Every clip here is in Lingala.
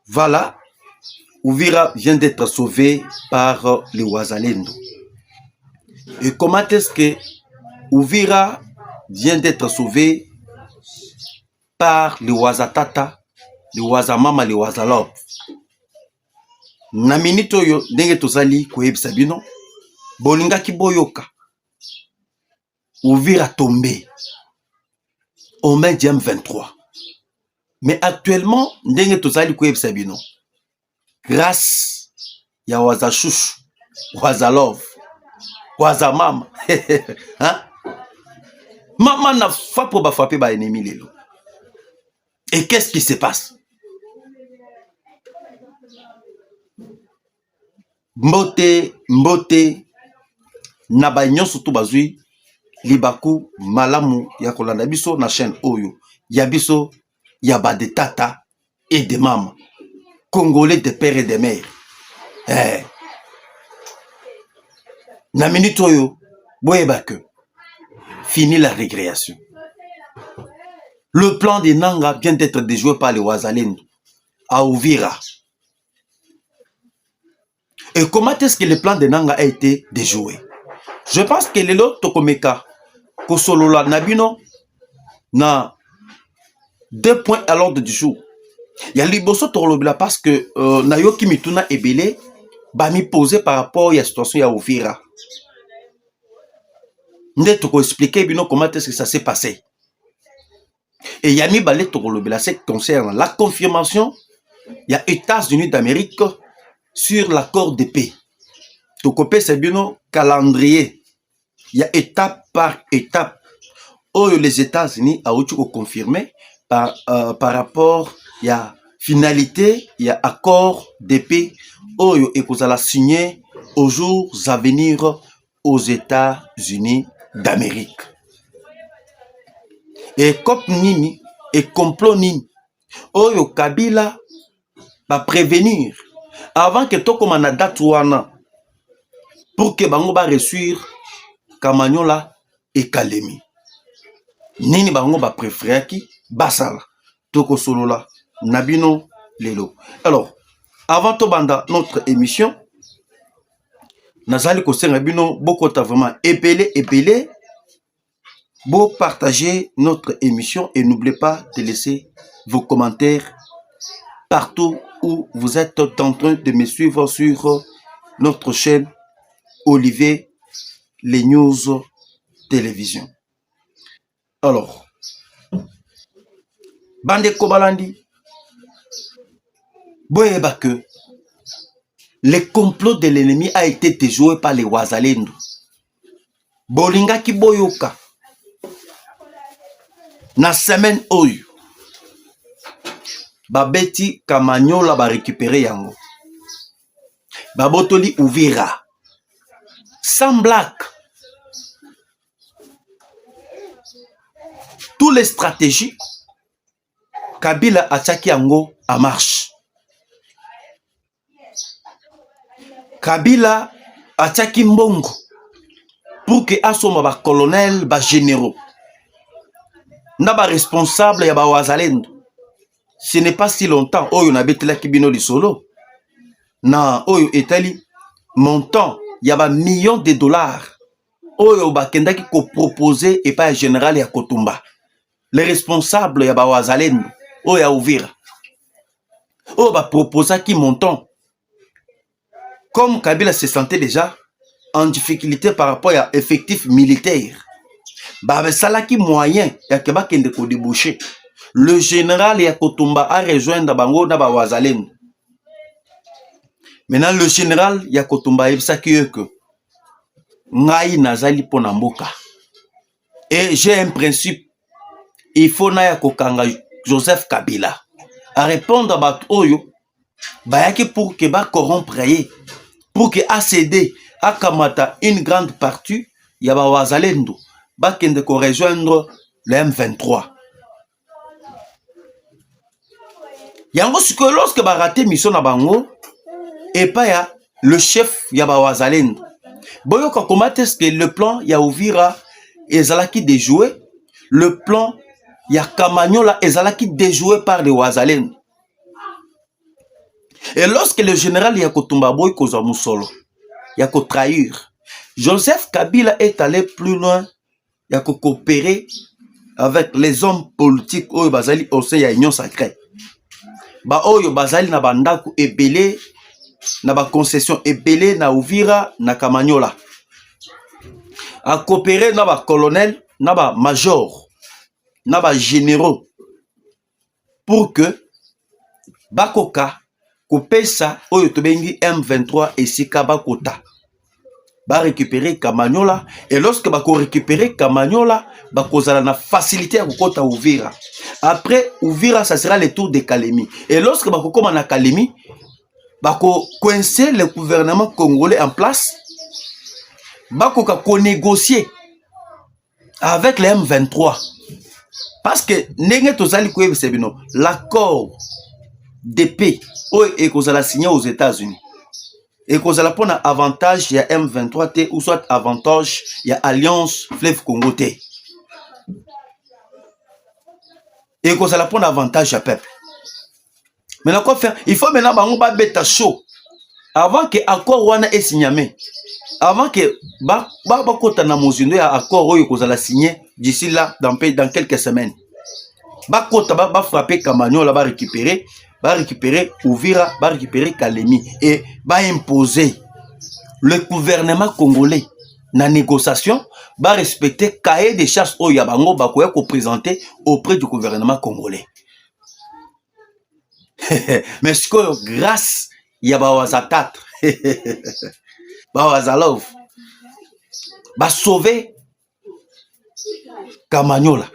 Voilà, Uvira vient d'être sauvé par les Wazalendo. Et comment est-ce que Uvira vient d'être sauvé par les Wazatata, les Wazamama, les Wazalop? Na minute oyo ndenge tozali koyebisa bino bolingaki boyoka Uvira tombé au main du M23. Mais actuellement ndenge tozali koyebisa bino grâce ya Wazashushu, Wazalov, Wazamama hein? Maman n'a pas pour frapper ba ennemi lelo. Et qu'est-ce qui se passe? Mbote na ba nyonso to bazui libaku malamu ya kolanda biso na chaîne oyo ya biso ya ba de tata et de maman congolais de père et de mère. Na minute oyo boyeba que fini la récréation. Le plan de Nanga vient d'être déjoué par les Wazalendo à Uvira. Et comment est-ce que le plan de Nanga a été déjoué? Je pense que les lots Tokomeka, Kosolola Nabino, na 2 points à l'ordre du jour. Il y a Liboso Torolobila parce que Nayoki Mituna Ebele va m'y poser par rapport à la situation à Uvira. Nous allons expliquer comment est-ce que ça s'est passé. Et il y a mis Balé Torolobila, ce qui concerne la confirmation, il y a États-Unis d'Amérique sur l'accord de paix. Tokopé, c'est bien un calendrier. Il y a étape par étape. Où les États-Unis ont confirmé par rapport il y a finalité, il y a accord de paix. Où vous allez signer aux jours à venir aux États-Unis d'Amérique. Et comme Nini, et complot Nini, où Kabila va prévenir avant que tout comme un date pour que bango ba reçuir Kamanyola et Kalemi. Nini bango ba préféré qui basala toko solola nabino lelo. Alors, avant to banda notre émission, nazali ko senga bino beaucoup ta vraiment épelé beau partager notre émission et n'oubliez pas de laisser vos commentaires partout où vous êtes en train de me suivre sur notre chaîne Olivier les News Télévision. Alors, Bande Kobalandi, boyeba que le complot de l'ennemi a été déjoué par les Wazalendo. Bolinga ki boyoka. Na semaine oyo. Babeti Kamanyola ba récupérer yango. Babotoli Uvira. Sans blague. Toutes les stratégies, Kabila ataki yango en marche. Kabila ataki mbongo pour que asoma ba colonel, ba généraux. Na ba responsable ya ba Wazalendo. Ce n'est pas si longtemps oyo na betela kibino li solo. Na oyo etali montant il y a millions de dollars. Oyo bakendaki ko proposer et pas général ya Kotumba. Les responsables ya ba Wazalendo oyo ya Uvira. Oyo ba proposa ki montant. Comme Kabila se sentait déjà en difficulté par rapport à effectif militaire. Ba salaki moyen ya ke bakende ko déboucher. Le général ya Kotumba a rejoint bango na ba Wazalendo. Maintenant, le général Yakotumba Ebsaki que Ngai Nazali Ponamboka. Et j'ai un principe. Il faut na Kokanga Joseph Kabila. À répondre à Batoyo, Bayaki pour que ba corrompre, pour que ACD, Akamata, une grande partie, Yaba Wazalendo, Bakende ko rejoindre le M23. Yango ce que lorsque ba raté mission na bango, et pas ya le chef Yaba Wazalendo. Boyoka comment est-ce que le plan ya Uvira ezalaki déjoué, le plan ya Kamanyola ezalaki déjoué par les Wazalendo. Et lorsque le général Yakotumba Boy Koza Moussolo, Yako trahir, Joseph Kabila est allé plus loin, Yako coopérer avec les hommes politiques Oyo Bazali au sein de l'Union sacrée. Ba Oyo Bazali na bandaku ebele, na ba concession ebele na Uvira, na Kamanyola. A coopérer na ba colonel, na ba major, na ba généraux pour que Bakoka Kopesa Oyo Tobengi M23 et Sika Bakota ba récupérer Kamanyola, et lorsque bako récupérer Kamanyola, bakozala na facilité à kokota Uvira. Après Uvira, ça sera le tour de Kalemi. Et lorsque bako koma na Kalemi, bako coincer le gouvernement congolais en place, bako ka négocier avec les M23. Parce que nenge tozali koyeba sebino, l'accord de paix oyo ekozala signé aux États-Unis. Et qu'on a pour avantage, il y a M23T ou soit avantage, il y a Alliance Fleuve Congo T. Et qu'on a pour avantage à peuple. Maintenant, quoi faire? Il faut maintenant on va bêta chaud. Avant que l'accord wana est signé. Avant que Bakota na mozindo ya accord oyo qu'on a signé d'ici là dans quelques semaines. Bakota ba frapper Kamanyola, ba récupérer Uvira, va récupérer Kalemi et va imposer le gouvernement congolais na négociation, va respecter cahier des charges au Yabango Bakoya ko présenter auprès du gouvernement congolais. Mais ce que grâce Yabawazatat, Bawazalov, va sauver Kamanyola,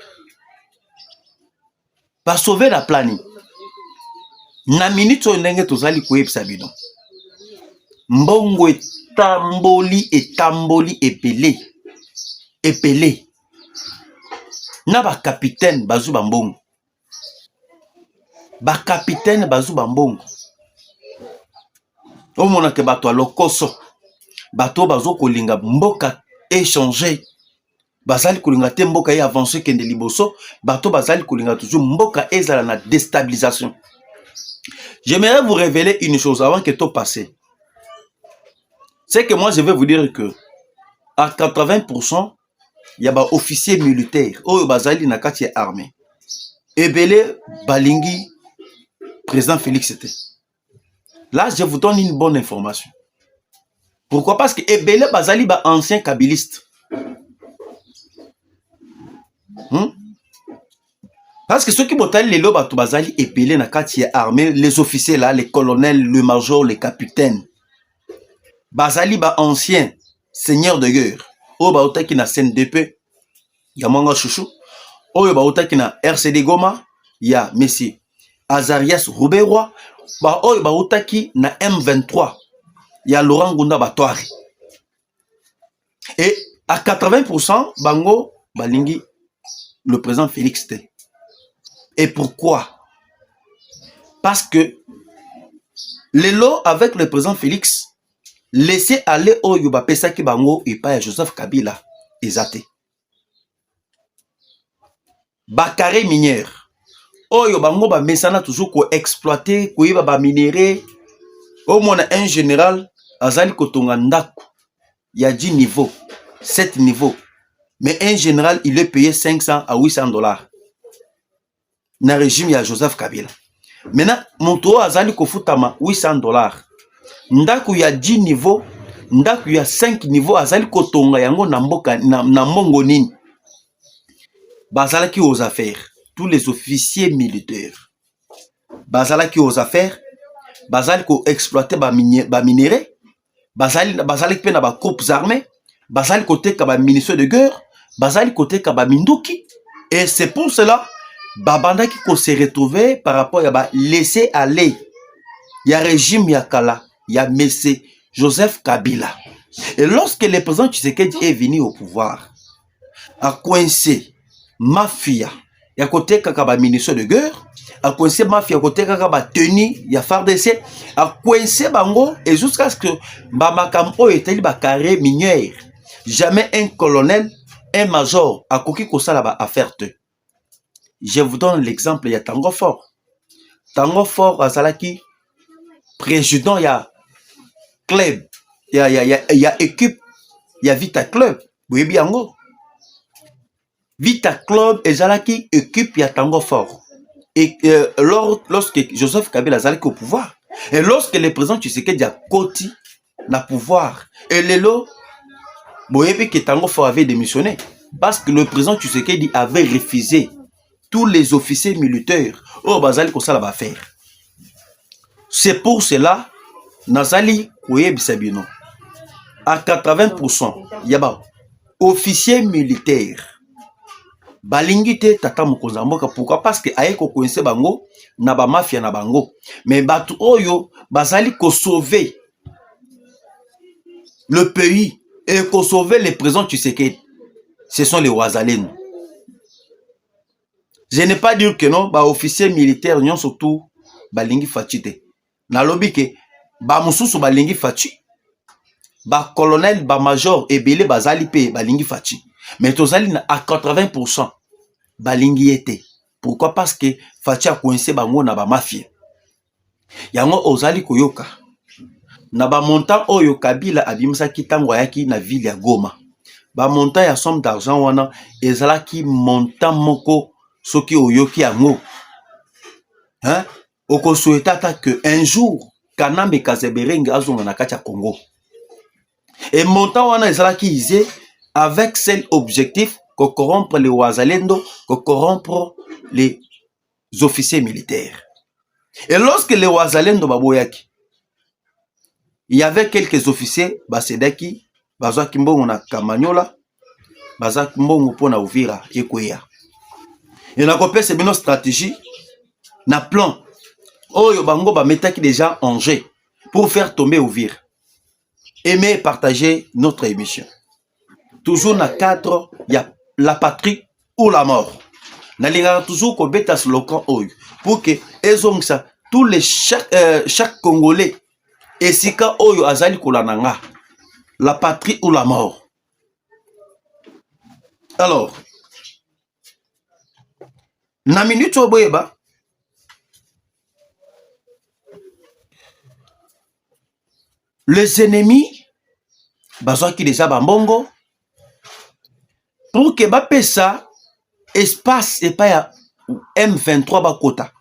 va sauver la planning. Na minute ndenge tozali koyebisa bino mbongo etamboli epele na ba capitaine bazu bambongo omona ke bato alokoso bato bazo kolinga mboka échanger bazali kolinga te mboka e avancer kende liboso bato bazali kolinga toujours mboka ezala na déstabilisation. J'aimerais vous révéler une chose avant que tout passe. C'est que moi, je vais vous dire que à 80%, il y a des officiers militaires. Oh, bazali na kati ya armée. Ebele Balingi, président Félix était. Là, je vous donne une bonne information. Pourquoi? Parce que Ebele Bazali ba ancien kabiliste. Parce que ceux qui botaient les lobes à Toubazali et Pelé na kati armée, les officiers là, les colonels, le major, les capitaines. Bazali ba ancien seigneur de guerre. O ba otaki na CNDP, ya Mwanga Chouchou. O ba otaki na RCD Goma, ya Messi Azarias Rouberoy. Ba o ba otaki na M23, ya Laurent Gunda Batouari. Et à 80%, Bango Balingi, le président Félix T. Et pourquoi? Parce que les lots avec le président Félix laisser aller au Yuba Pesaki Bango et pas Joseph Kabila Ezate. Bakare minière. Oyo Bango ba mesana toujours ko exploiter, ko yiba ba minérer. Au moins un général azali kotonga ndako. Il y a 10 niveaux, 7 niveaux. Mais un général il est payé 500 à 800 $. Na régime ya Joseph Kabila. Maintenant, mon tour azali kofutama 800 $. Ndaku ya 10 niveaux, ndaku ya 5 niveaux azali kotonga yango na mboka na mbongo nini. Bazalaki aux affaires, tous les officiers militaires. Bazalaki aux affaires, bazali ko exploiter ba minéré, bazali pe na ba groupes armés, bazali côté ka ba ministère de guerre, bazali côté ka ba minduki. Et c'est pour cela Babanda qui se retrouver par rapport à laisser aller. Il y a régime Yakala, il y a Messé Joseph Kabila. Et lorsque le président Tshisekedi est venu au pouvoir, a coincé mafia, il y a côté kakaba ministre de guerre, a coincé mafia côté kakaba tenu, il y a FARDC, a coincé bango et jusqu'à ce que Bamakampo était ba carré minière. Jamais un colonel, un major a coquille ko sala ba affaire te. Je vous donne l'exemple, il y a Tango Fort. Tango Fort, Azalaki, président, il y a club, il y a équipe, il y a Vita Club. Oui, bien, Vita Club et Zalaki équipe, il y a Tango Fort. Et lorsque Joseph Kabila Zalaki au pouvoir, et lorsque le président Tshisekedi a Koti na pouvoir, et Lelo, Boyebi que Tango Fort avait démissionné, parce que le président Tshisekedi avait refusé tous les officiers militaires au Bazali Kosala va faire. C'est pour cela, Nazali Koyebi Sabino, à 80%, il y a officiers militaires. Balingi te tata mokonza mboka, pourquoi? Parce que aye ko koinse bango na ba mafia na bango, mais batu oyo bazali ko sauver le pays et ko sauver les présidents Tshisekedi, ce sont les Wazalendo. Je n'ai pas dire que non ba officier militaire nyon surtout balingi fachi te, na lobi ke ba mususu balingi fachi, ba colonel ba major ebele bazali pe balingi fachi, mais tozali na à 80% balingi ete. Pourquoi? Parce que fachi a coincé bango na ba mafia. Yango ozali koyoka na ba montant oyo Kabila abimisa kitango yaki na ville ya Goma, ba montant ya somme d'argent wana ezalaki montant moko soki oyoki yango, hein, oko souhaitata que un jour Kanambe Kazeberenge azonga na kati ya Congo. Et montant wana ezalaki isé avec seul objectif que corrompre les Wazalendo, que corrompre les officiers militaires. Et lorsque les Wazalendo baboyaki, il y avait quelques officiers basedaki, bazaki mbongo na Kamanyola, bazaki mbongo pona Uvira ekoya. Et na kopesa bino stratégie na plan oyo bango ba metaki déjà en jeu pour faire tomber Uvira. Aimez et partagez notre émission. Toujours na cadre, il y a la patrie ou la mort. Nalinga toujours ko beta slogan oyo pour que ezongsa tous les chaque Congolais esika oyo azali kolananga, la patrie ou la mort. Alors, na minute oboyeba les ennemis bazwaki déjà bambongo pour que bapesa espace et pas ya M23 bakota.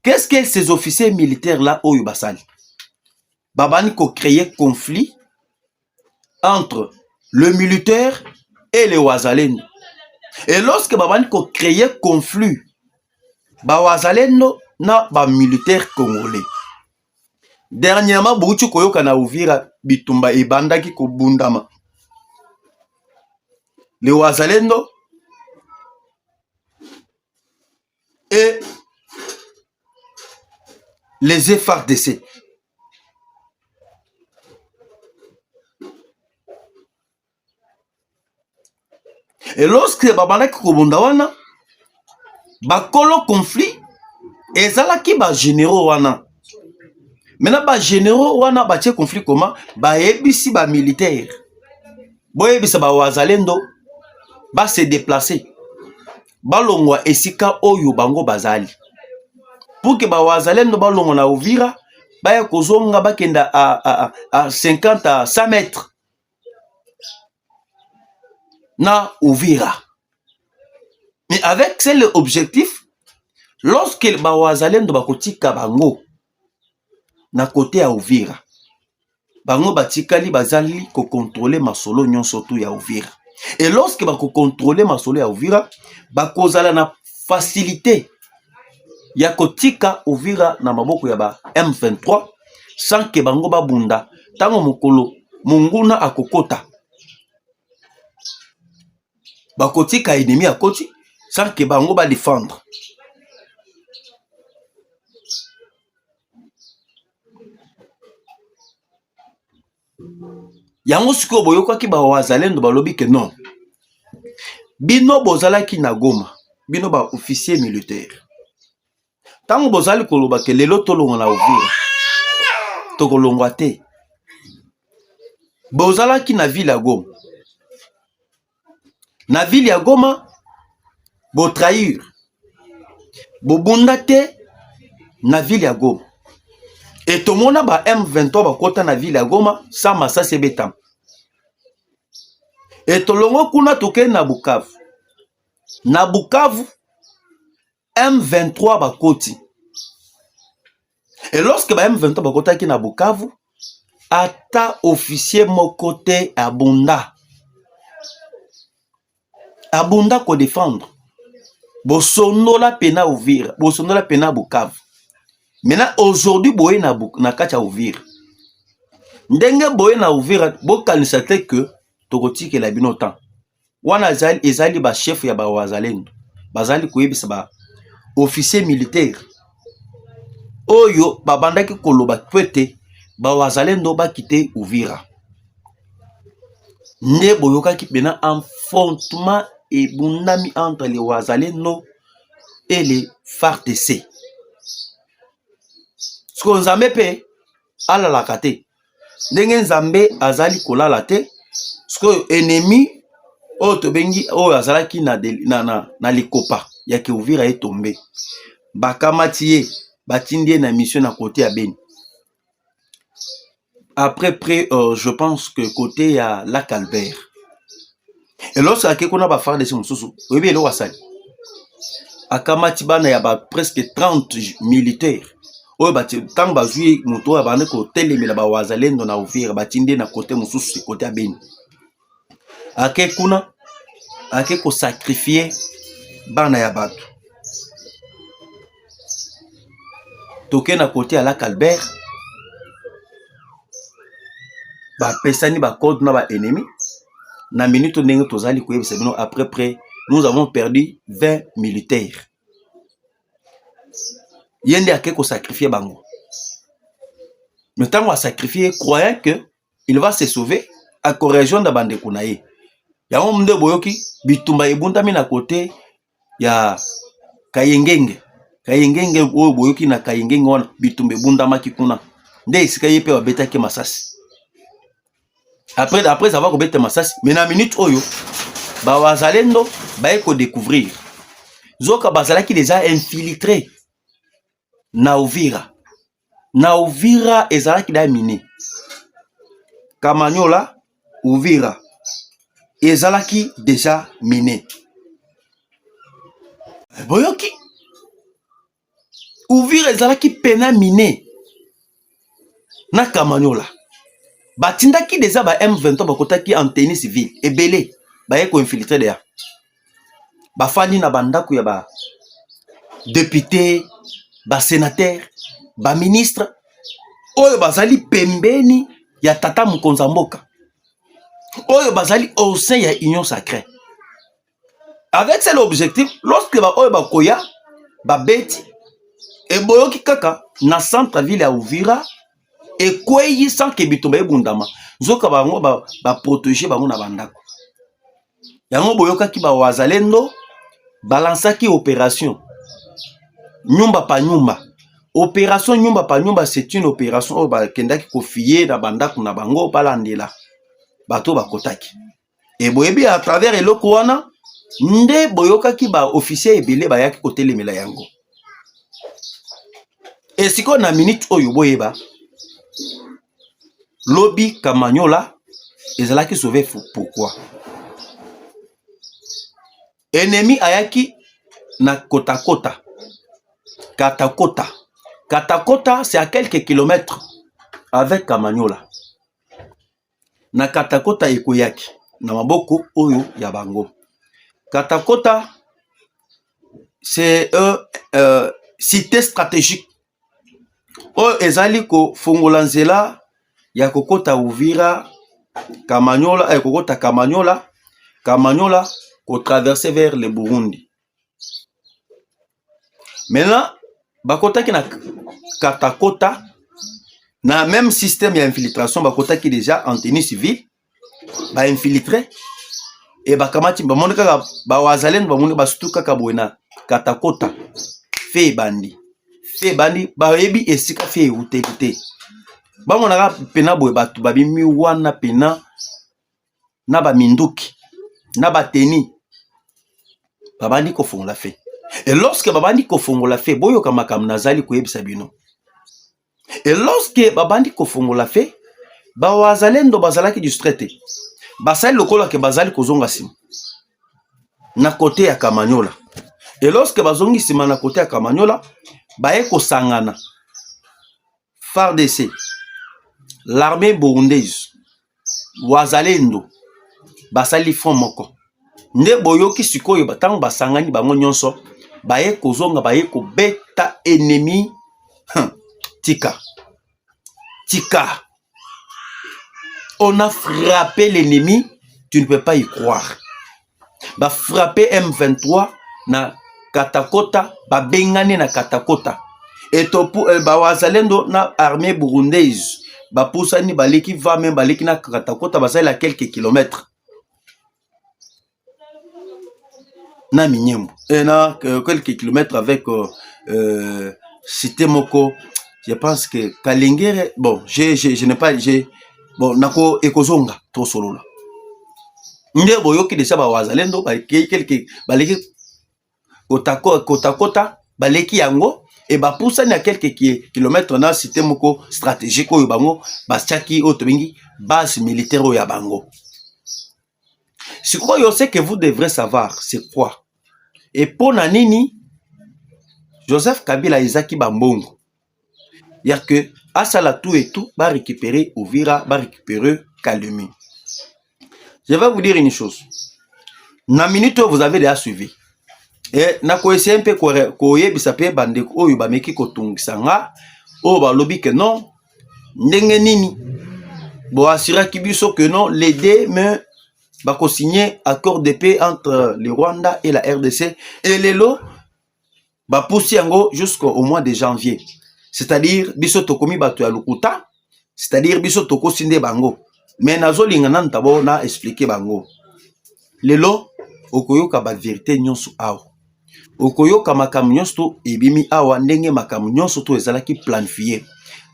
Qu'est-ce que ces officiers militaires là oyo basali? Babani ko créer conflit entre le militaire et les Wazalendo. Et lorsque babani ko créer conflit ba Wazalendo na ba militaire congolais. Dernièrement Bouchu koyoka na Uvira bitumba ebandaki ko bundama. Les Wazalendo et les FARDC. Et lorsque babalaki kobunda wana, bakolo conflit, ezalaki ba généraux wana. Maintenant ba généraux wana batie conflit comment? Ba ebisi ba militaire. Boyebisa ba Wazalendo ba se déplacer. Balongwa esika oyo bango bazali. Pour que ba Wazalendo balongwa na Uvira, baya kozonga bakenda à 50 à 100 mètres. Na Uvira. Mais avec ce objectif, lorsque ba Wazalendo bakotika bango na côté ya Uvira, bango batikali bazali ko contrôler masolo nyonso tu ya Uvira. Et lorsque bako contrôler masolo ya Uvira, bakozala na facilité ya kotika Uvira na maboko ya ba M23 sans que bango babunda tango mokolo munguna akokota. Bakotika ennemi à koti sans que bango ba défendre. Yango siko boyoka ki ba Wazalendo balobi que non. Bino bozalaki na Goma, bino ba officier militaire. Tango bozali koloba ke lelo tolonga na Uvira, tokolongwa te. Bozalaki na ville ya Goma. Na ville ya Goma, bo trahir. Bo bunda te na ville ya Goma. Et tout le monde a M23 bakota na ville ya Goma sans masasi ebetama. Et tout le monde kuna toke na Bukavu. Na Bukavu M23 bakoti. Et lorsque ba M23 bakota ki na Bukavu, ata officier mokote abunda. Abunda ko défendre. Bosonola pena Uvira, bosonola pena Bukavu. Maintenant aujourd'hui boye na kacha Uvira. Ndenge boye na Uvira, bo kanisate que tokotike la bino temps. Wana ezali ba chef ya ba wazalendo. Bazali koyebisa ba officier militaire. Oyo babandaki koloba kwete ba wazalendo ba kite Uvira. Ne boyoka ki pena affrontement et bundami entre les wazalendo et les FARDC. Ce qu'on Nzambe pe ala la kate. Ndenge Nzambe azali kolala te. Ce que ennemi o to bengi o azalaki na likopa ya ke Uvira est tombé. Bakamati batindie na mission na côté ya Beni. Après je pense que côté ya Lac Albert. Et lorsque akekona ba FARDC mususu, oyebi elo wasali. Akamati bana ya ba presque 30 militaires. Oyo bati tant bazui moto abane ko telemela ba wazalendo na Uvira batindie na côté mususu côté ya Beni. Akekuna akeko sacrifier bana ya bato. Toke na côté ya Lac Albert. Ba pesani ba code na ba ennemi. Na minute ndenge tozali koyebisa bino après nous avons perdu 20 militaires. Yende akeko sacrifier bango. Mais tant qu'on a sacrifié, croyant que il va se sauver à correction da bande kunaye. Ya omde boyoki bitumba ebunda mi na côté ya Kayengenge. Kayengenge oyo boyoki na Kayengenge wana bitumba ebunda maki kuna. Nde isika yepe wa betaki masasi. Après ça va kobete masasi. Mais na minute oyo ba wazalendo ba eko découvrir. Zoka bazalaki déjà infiltré na Uvira. Na Uvira ezalaki da miné. Kamanyola Uvira ezalaki déjà miné. Boyoki Uvira ezalaki pena miné. Na Kamanyola batindaki déjà ba M23 bakotaki en tenue civile ebele ba eko infiltré déjà. Ba fani na bandaku ya ba député, ba sénateur, ba ministre oyo bazali pembeni ya tata Mukonza mboka. Oyo bazali au sein ya union sacrée. Avec cet objectif, lorsque ba oyo bakoya ba beti e boyoki kaka na centre ville ya Uvira et kwei sans que bitumba ebundama. Zoka bango ba protéger bango na bandako. Yango boyoka ki ba wazalendo balansaki opération nyumba pa nyumba. Opération nyumba pa nyumba, c'est une opération oyo bakendaki kofier na bandako na bango balandela bato bakotaki. Et boyebi à travers eloko wana nde boyoka ki ba officier ebele bayaki kotelemela yango. Et siko na minute oyo boyeba Lobi Kamanyola ezalaki sauvé pourquoi? Ennemi ayaki na Kotakota. Katakota. Katakota, c'est à quelques kilomètres avec Kamanyola. Na Katakota ekoyaki. Na maboko oyo ya bango. Katakota, c'est cité stratégique. Oyo ezali ko fungola nzela ya kokota Uvira, Kamanyola, kokota Kamanyola, Kamanyola, ko traverser vers le Burundi. Maintenant, bakota ki na Katakota, na même système ya infiltration, bakota ki déjà en tenue civile, ba infiltré, et bakamati, ba moni kaka, ba wazalen, ba moni ba sutu kaka boena, Katakota, fe bandi, ba yebi esika fe utekite. Ba monaka pena boye batu babimi wana pena na ba minduki na ba teni babandi ko fongola fe. Et lorsque babandi ko fongola fe boyo kama nazali ko yebisa bino Et lorsque babandi kofongola fait, bawazalendo bazalaki distraité. Basali lokola ke bazali kozonga sima. Na côté ya Kamanyola. Et lorsque bazongi sima na côté ya Kamanyola, baye kosangana. FARDC, l'armée burundaise, wazalendo, basali front moko. Nde boyoki sikoyo batango basangani bango nyonso, baye kozonga baye kobeta ennemi. Tika. Tika. On a frappé l'ennemi, tu ne peux pas y croire. Ba frappé M23 na Katakota, ba bengane na Katakota. Et ba wazalendo na armée burundaise, ba poussani baleki va même baleki na Katakota basala quelques kilomètres. Na Minyembo. Et na quelques kilomètres avec Cité Moko. Je pense que Kalengere, bon, je n'ai pas, bon, nako ekozonga to solo la. Nde boyoki de ça ba wazalendo baleki quelques baleki Kotakota baleki yango et ba poussani à quelques kilomètres na Cité Moko stratégique oyo bango basiaki otobengi base militaire oyo ya bango. Ce quoi je sais que vous devrez savoir c'est quoi. Et pour nanini Joseph Kabila Isaki Bambongo. Il y a que Asala tout et tout va récupérer Ouvira, va récupérer Kalemi. Je vais vous dire une chose. Na minute vous avez déjà suivi. Et na koyesi un peu koye bisape bandeko oyo bameki kotungisanga o ba lobi que non ndenge nini bo assuraki biso que non les deux mais ba ko signer accord de paix entre le Rwanda et la RDC et lelo ba poussi yango jusqu'au mois de janvier. C'est-à-dire biso tokomi bato ya lukuta, c'est-à-dire biso toko sinde bango. Mais nazo lingana ntabo na expliquer bango. Lelo okoyoka ba vérité nyonso awa. Okoyoka makamu nyonso to ebimi awa ndenge makamu nyonso to ezalaki planifié.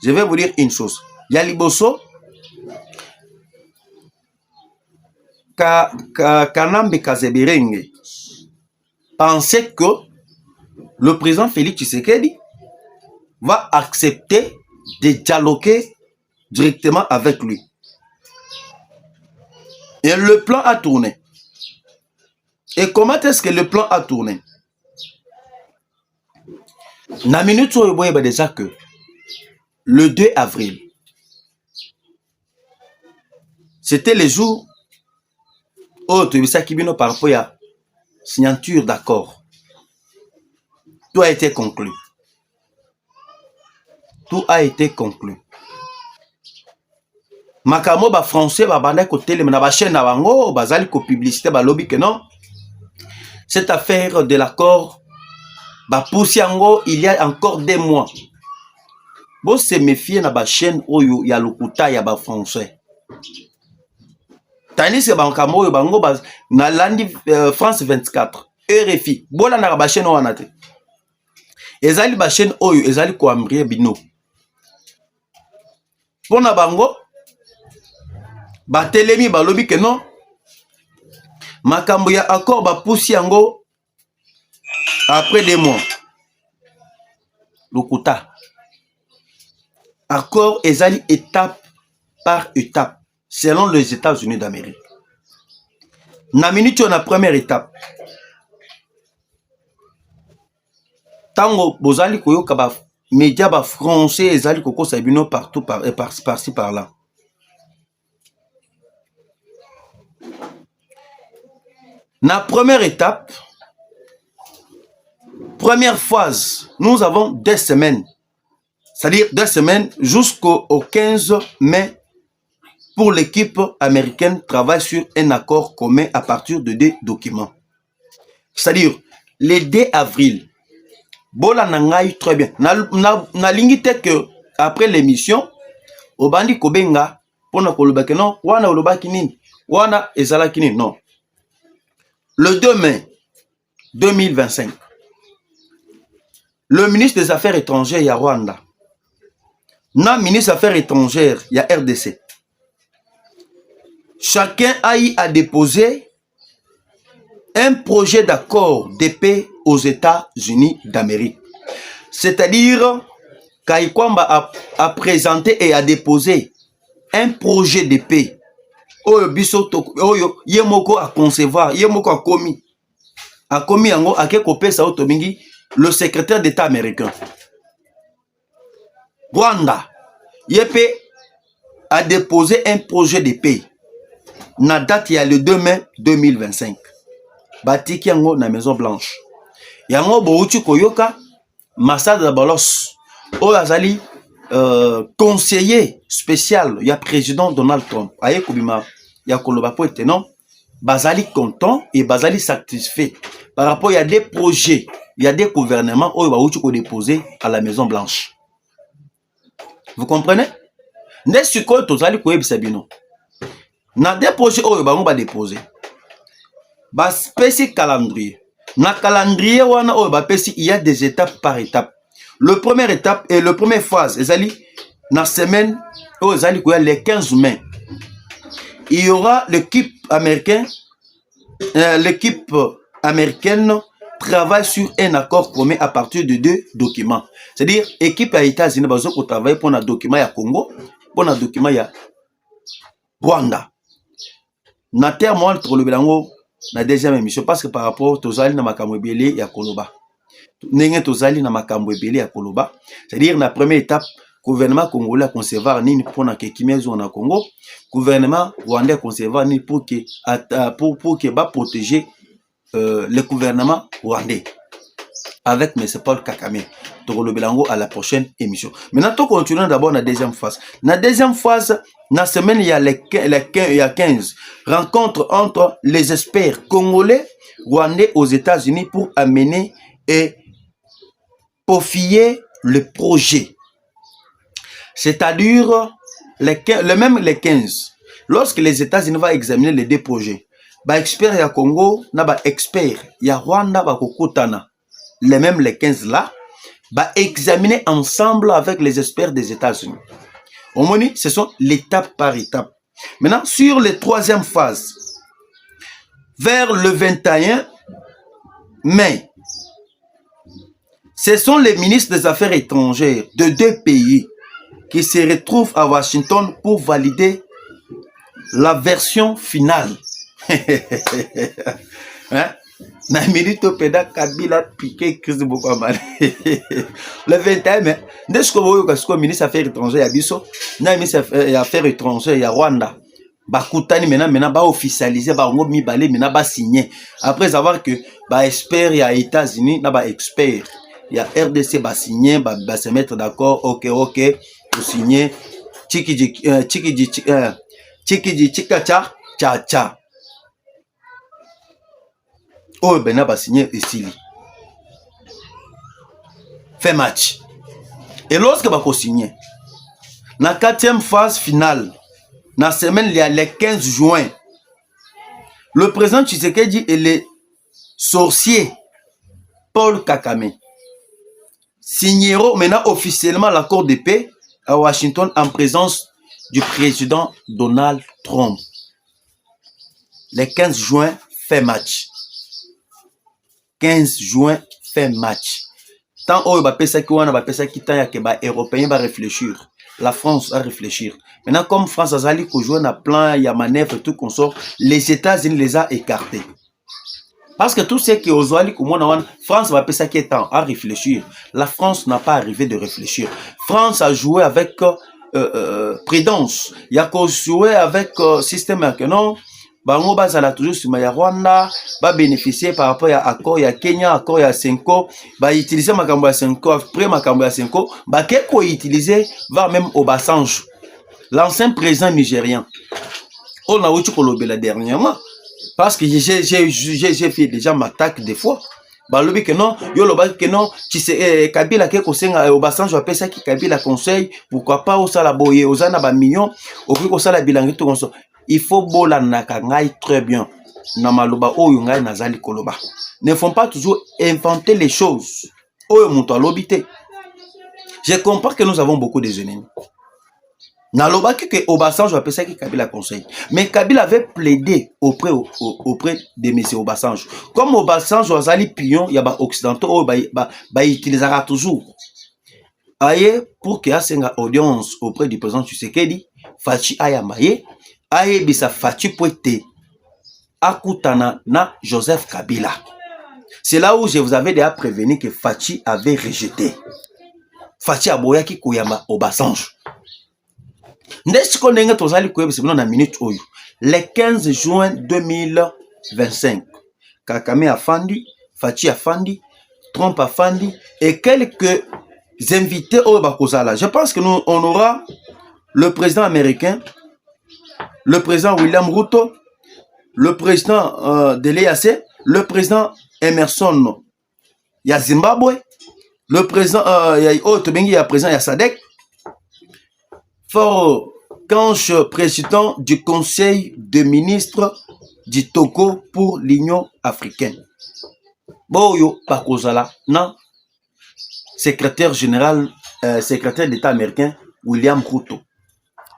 Je vais vous dire une chose. Ya liboso Kanambe Kazeberenge pensait que le président Félix Tshisekedi va accepter de dialoguer directement avec lui. Et le plan a tourné. Et comment est-ce que le plan a tourné? Na minute où il y a déjà que le 2 avril, c'était le jour où tu as vu par rapport à la signature d'accord. Tout a été conclu. Tout a été conclu. Makamo ba français ba banda ko télé na ba chaîne na bango bazali ko publicité ba lobby que non. Cette affaire de l'accord ba poussiango il y a encore 2 mois. Bon se méfier na ba chaîne oyo ya lokuta ya ba français. Tandis que bankamo oyo bango ba na landi France 24 RFI bola na ba chaîne wana te. Ezali ba chaîne oyo ezali ko ambrier bino. Pona bango batelemi balobi que non makambo ya accord ba poussi yango après 2 mois lokuta accord ezali étape par étape selon les États-Unis d'Amérique. Na minute on a première étape tango bozali koyoka ba média ba français ezali kokosa bino partout par-ci par-là. La première étape, première phase, nous avons 2 semaines. C'est-à-dire 2 semaines jusqu'au 15 mai pour l'équipe américaine travaille sur un accord commun à partir de 2 documents. C'est-à-dire le 2 avril, bola nangai très bien. Na lingite que après l'émission, obandi kobenga pona kolobaki non, wana olobaki nini, wana ezalaki nini, non. Le 2 mai 2025, le ministre des Affaires étrangères, il y a Rwanda. Le ministre des Affaires étrangères, il y a RDC. Chacun a eu à déposer un projet d'accord de paix aux États-Unis d'Amérique. C'est-à-dire, Kaikwamba a présenté et a déposé un projet de paix. Oyo biso oyo yemoko a concevoir, yemoko a commis yango ake kopesa otomingi le secrétaire d'État américain. Rwanda Yepé a déposé un projet de paix. Na date il y a le 2 mai 2025. Batiki yango na Maison Blanche. Yango bouti koyoka Massad Balos. Oyo azali conseiller spécial, il y a président Donald Trump. Aye Koubima, il y a Koloba Poete, non? Bazali content et Bazali satisfait. Par rapport, il y a des projets, il y a des gouvernements où il déposé à la Maison Blanche. Vous comprenez? N'est-ce que Tozali Koueb Sabino? Dans des projets où il va déposer. Bas spécifique calendrier. Dans le calendrier, il y a des étapes par étape. Le première étape et le première phase, dans la semaine, le 15 mai, il y aura l'équipe américaine travaille sur un accord commun à partir de 2 documents. C'est-à-dire, l'équipe à États-Unis va travailler pour un document à Congo, pour un document à Rwanda. Na terme moi le belango na deuxième émission parce que par rapport aux Tozali na makambo ebele ya Koloba. Nenge Tozali na makambo ebele ya Koloba. C'est-à-dire la première étape gouvernement congolais concevoir nini pour na kekimezo na Congo, gouvernement rwandais concevoir nini pour que ba protéger le gouvernement rwandais avec M. Paul Kagame. Donc le belango à la prochaine émission. Maintenant, nous continuons d'abord la deuxième phase. La deuxième phase, la semaine, il y a 15 rencontres entre les experts congolais, rwandais aux États-Unis pour amener et peaufiner le projet. C'est-à-dire, même les 15. Lorsque les États-Unis vont examiner les 2 projets, les experts ya Congo, les experts ya Rwanda, les mêmes les 15 là, examiner ensemble avec les experts des États-Unis. Au moins, ce sont l'étape par étape. Maintenant, sur les 3e phase, vers le 21 mai, ce sont les ministres des Affaires étrangères de 2 pays qui se retrouvent à Washington pour valider la version finale. Hein? Na minute peda Kabila piqué crise beaucoup mal. Le 21 mai, n'est-ce que vous voyez que ministre des Affaires étrangères à Bisso, na ministre des Affaires étrangères ya Rwanda. Bakutani maintenant ba officialiser ba ngo mibale maintenant ba signer après avoir que ba expert ya États-Unis na ba expert ya RDC ba signer ba se mettre d'accord OK pour signer chikiji chikacha cha. Oh, ben n'a pas signé ici. Fait match. Et lorsque va signer, la 4e phase finale, la semaine, il y a le 15 juin, le président Tshisekedi et le sorcier Paul Kagame signeront maintenant officiellement l'accord de paix à Washington en présence du président Donald Trump. Le 15 juin, fait match. 15 juin, fait match. Tant que les Européens vont réfléchir. La France va réfléchir. Maintenant, comme France a joué un plan, il y a manœuvre, tout qu'on sort, les États-Unis les a écartés. Parce que tout ce qui est aux France va passer qui est temps à réfléchir. La France n'a pas arrivé de réfléchir. France a joué avec prudence. Il y a joué avec système que non. Bango bazala toujours sur ya Rwanda ba bénéficier par rapport à accord ya Kenya, accord ya Senko, ba utiliser makambo ya Senko après makambo ya Senko, ba keko utiliser va même au Obasanjo. L'ancien président nigérien. On a eu kolobela dernièrement parce que j'ai fait déjà m'attaque des fois. Ba lobi que non, yo loba que non, tu sais Kabila keko senga Obasanjo appelle ça qui Kabila conseil, pourquoi pas au sala boye, aux ana ba millions, au prix au sala bilangi tout comme ça. Il faut bola nakangai très bien. Namaloba oyo ngai nazali koloba. Ne font pas toujours inventer les choses. Oyo muto alobite. Je comprends que nous avons beaucoup de ennemis. Naloba que Obasanjo appelle ça qui Kabila conseil. Mais Kabila avait plaidé auprès de M. Obasanjo. Comme Obasanjo azali pion, il y a ba occidentaux ba utilisera toujours. aye pour que asenga audience auprès du président Tshisekedi, Fachi ayambaye, aye bisa Fachi poete akutana na Joseph Kabila. C'est là où je vous avais déjà prévenu que Fachi avait rejeté. Fachi aboyaki koyamba Obasanjo. Ndesiko ndenge tozali koyeba sibino na minute oyo. Le 15 juin 2025, Kakame afandi, Fachi afandi, Trump afandi et quelques invités au Bakozala. Je pense que nous on aura le président américain, le président William Ruto, le président de l'EAC, le président Emerson ya Zimbabwe, le président ya président ya SADC, Fort Kanche, président du conseil des ministres du Togo pour l'Union africaine. Boyo Bakozala, non, secrétaire général, secrétaire d'État américain William Ruto.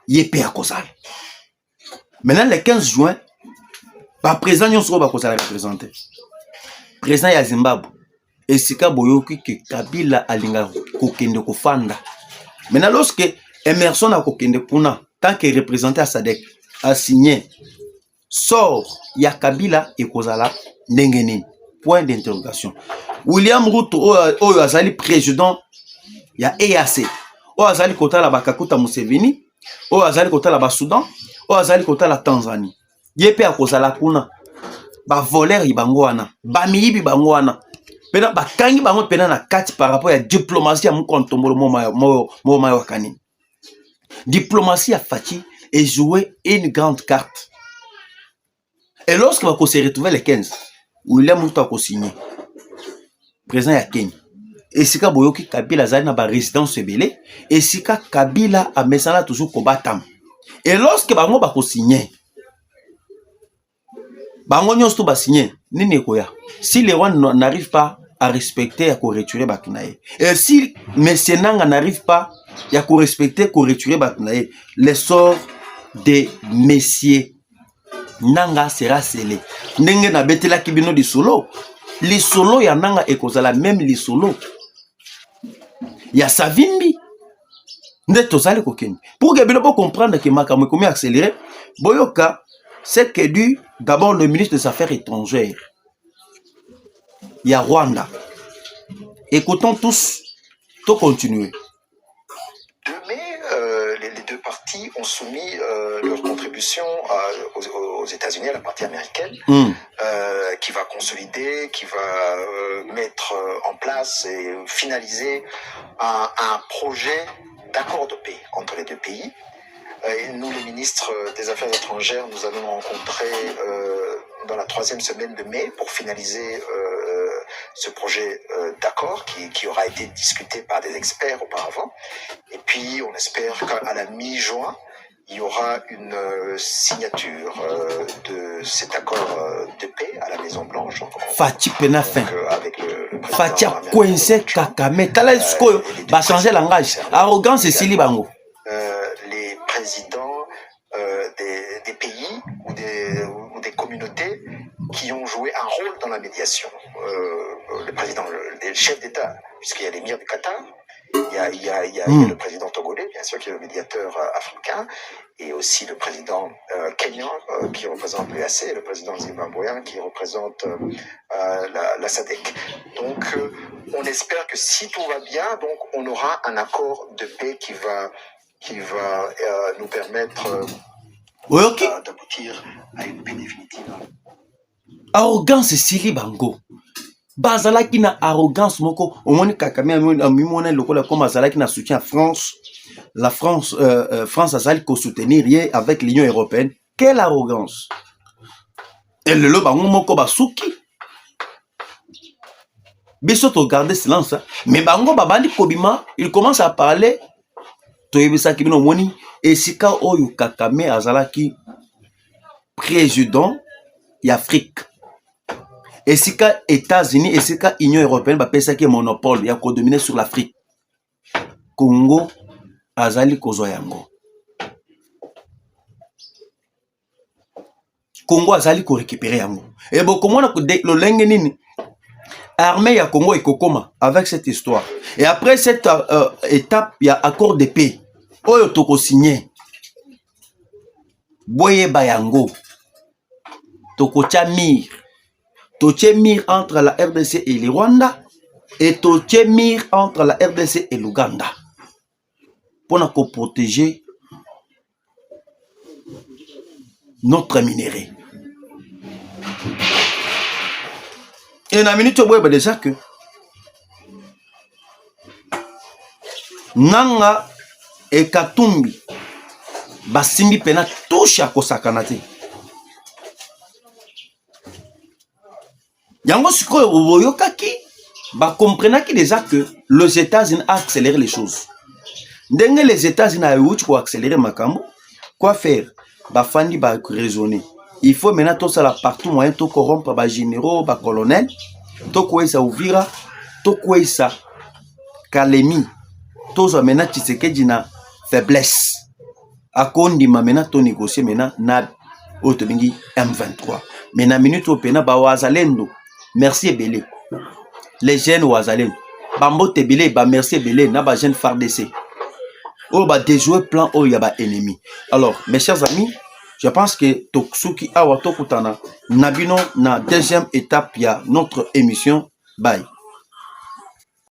Yépé à Kozala. Maintenant, le 15 juin, le président Nyonso Bakozala représenté. Président ya Zimbabwe. Et Sika Boyoki que Kabila alinga kokende kofanda. Maintenant, lorsque Emerson a kokende kuna, tant que représenté à SADC, a signé, sort ya Kabila et Kozala Nengeni. Point d'interrogation. William Ruto, oyo azali président ya EAC. Oyo azali kota la Bakakuta Museveni. Oyo azali kota la Soudan. Oyo azali kota la Tanzanie. Yepe a Kozala kuna. Ba voler ibango wana. Ba miyibi bango wana. Pena ba kangi bango pena na kati par rapport à diplomatie à Mukontombolo mo wakani. Diplomatie à Fachi est joué une grande carte. Et lorsque va se retrouver le 15, William Ruto a signé. Président ya Kenya. Et Sika Boyoki Kabila zali na ba résidence ebele. Et Sika Kabila a mesana toujours kobatam. Et lorsque bango ba signé, bango nyonso ba signé, nini koya. Si les Rwandais n'arrivent pas à respecter à retirer Bakinae. Et si M. Nanga n'arrive pas à respecter à retirer Bakinae, le sort de M. Nanga sera scellé. Nenge na betela kibino di solo. Les solo ya Nanga ekozala même les solo. Ya Savimbi. Ndetozali kokeni. Pour que bino comprendre que makamwe komi accéléré, boyoka c'est que dû d'abord le ministre des Affaires étrangères. Il y a Rwanda. Écoutons tous, tout continuer. Les deux parties ont soumis leur contribution aux États-Unis, à la partie américaine, qui va consolider, qui va mettre en place et finaliser un projet d'accord de paix entre les deux pays. Et nous, les ministres des Affaires étrangères, nous allons rencontrer dans la 3e semaine de mai pour finaliser ce projet d'accord qui aura été discuté par des experts auparavant. Et puis, on espère qu'à la mi-juin, il y aura une signature de cet accord de paix à la Maison-Blanche. Fachi Penafin. Avec le Fachi Kwense Kakame. Tala Skoyo va changer le langage. Arrogance et Sili Bango. Les présidents des pays ou des communautés qui ont joué un rôle dans la médiation. Le président, le chef d'État, puisqu'il y a l'émir du Qatar, il y a le président togolais, bien sûr, qui est le médiateur africain, et aussi le président kenyan qui représente l'EAC, et le président zimbabwéen qui représente la SADC. Donc, on espère que si tout va bien, donc on aura un accord de paix qui va nous permettre d'aboutir à une paix définitive. Arrogance Sili Bango. Bazalaki na arrogance moko. Omoni Kakame amimona lokola comme bazalaki na soutien à France. La France, France azali ko soutenir rien avec l'Union européenne. Quelle arrogance. Et le bango moko basuki. Biso to garder silence. Mais bango babandi kobima, il commence à parler. Toyebisa kibino moni esika oyo Kakame azalaki président d'Afrique. Esika États-Unis, esika Union européenne ba pesa ki monopole ya ko dominer sur l'Afrique. Congo azali kozwa yango. Congo azali ko récupérer yango. Et bon comment le lenge nini armée ya Congo et Kokoma avec cette histoire. Et après cette étape, il y a accord de paix. Oyo toko signé. Boye Bayango. Toko Chamir. Toche mir entre la RDC et le Rwanda. Et toche mir entre la RDC et l'Ouganda. Pour nous protéger notre minerai. Et dans la minute, on voit déjà que Nanga et Katumbi basimbi pena touche à Kosakanate. Yango sikoyo oboyokaki ba comprenaki déjà que les États-Unis a accéléré les choses. Ndenge les États-Unis a eu pour accélérer makambo, quoi faire? Ba fandi ba raisonner. Il faut maintenant tout ça là partout moyen to corrompre ba généraux, ba colonels, to kwesa Uvira, to kwesa Kalemi. To ça maintenant Tshisekedi na faiblesse. Akondi ma maintenant to négocier maintenant na autobingi M23. Mais na minute au pena ba wazalendo. Merci Ebele. Les jeunes wazalendo. Bambo Tebele ba merci Ebele na ba jeune FARDC. Oh ba déjouer plan oh ya ba ennemi. Alors mes chers amis, je pense que Toksuki Awato Kutana Nabino na deuxième étape ya notre émission. Bye.